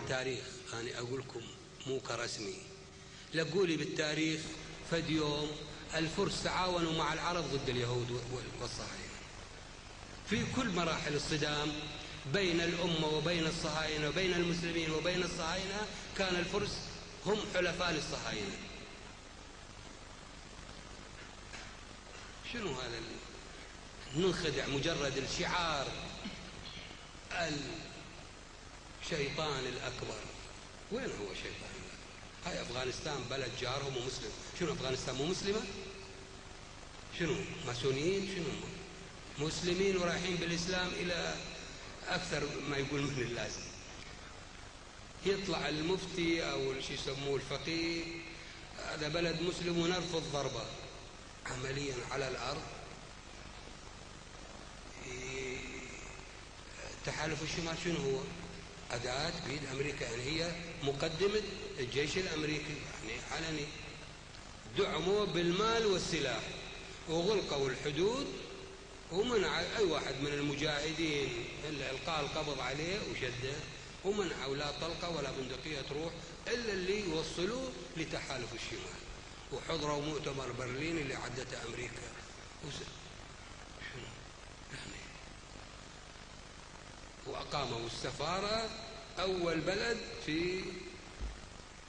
بالتاريخ، أنا أقول لكم مو كرسمي، لقولي بالتاريخ فد يوم الفرس تعاونوا مع العرب ضد اليهود والصهاينة في كل مراحل الصدام بين الأمة وبين الصهاينة وبين المسلمين وبين الصهاينة، كان الفرس هم حلفاء للصهاينة. شنو هذا ننخدع مجرد الشعار الشيطان الأكبر؟ وين هو الشيطان الأكبر؟ هاي أفغانستان بلد جارهم ومسلم. شنو أفغانستان مو مسلمة؟ شنو ماسونيين؟ شنو مسلمين ورايحين بالإسلام إلى أكثر ما يقول من اللازم. يطلع المفتي أو شو يسموه الفقيه، هذا بلد مسلم ونرفض ضربة عمليا على الأرض. تحالف الشمال شنو هو؟ أداة بيد أمريكا، يعني هي مقدمة الجيش الأمريكي، يعني علني دعموا بالمال والسلاح وغلقوا الحدود ومنع أي واحد من المجاهدين اللي ألقى القبض عليه وشده، ومنعوا لا طلقة ولا بندقية تروح إلا اللي يوصلوه لتحالف الشمال. وحضروا مؤتمر برلين اللي عدته أمريكا شنو يعني، وأقاموا السفارة أول بلد في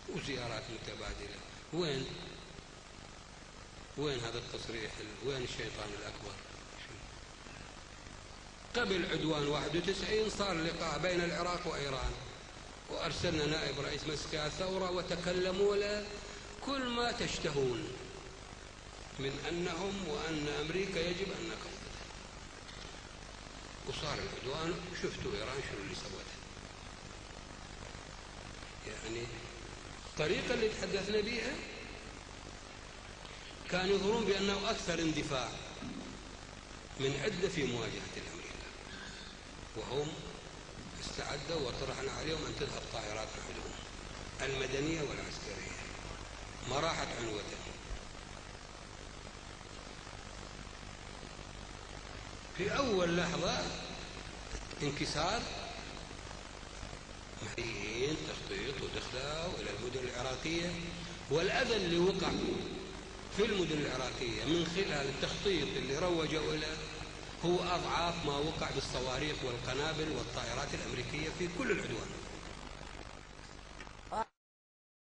وزيارات متبادلة. وين هذا التصريح؟ وين الشيطان الأكبر؟ قبل عدوان 91 صار لقاء بين العراق وإيران، وأرسلنا نائب رئيس مسكة الثورة وتكلموا له كل ما تشتهون من أنهم وأن أمريكا يجب أن نقبضها. وصار العدوان، شفتوا إيران شنو اللي سوتها. يعني الطريقة اللي تحدثنا بها كانوا يظنون بأنه أكثر اندفاع من عدة في مواجهة الأمريكا، وهم استعدوا وطرحنا عليهم أن تذهب طائرات الحدود المدنية والعسكرية، ما راحت عنوة. في أول لحظة انكسار، مهيئين تخطيط ودخلوا إلى المدن العراقية، والأذى اللي وقع في المدن العراقية من خلال التخطيط اللي روجوا إليه هو أضعاف ما وقع بالصواريخ والقنابل والطائرات الأمريكية في كل العدوان.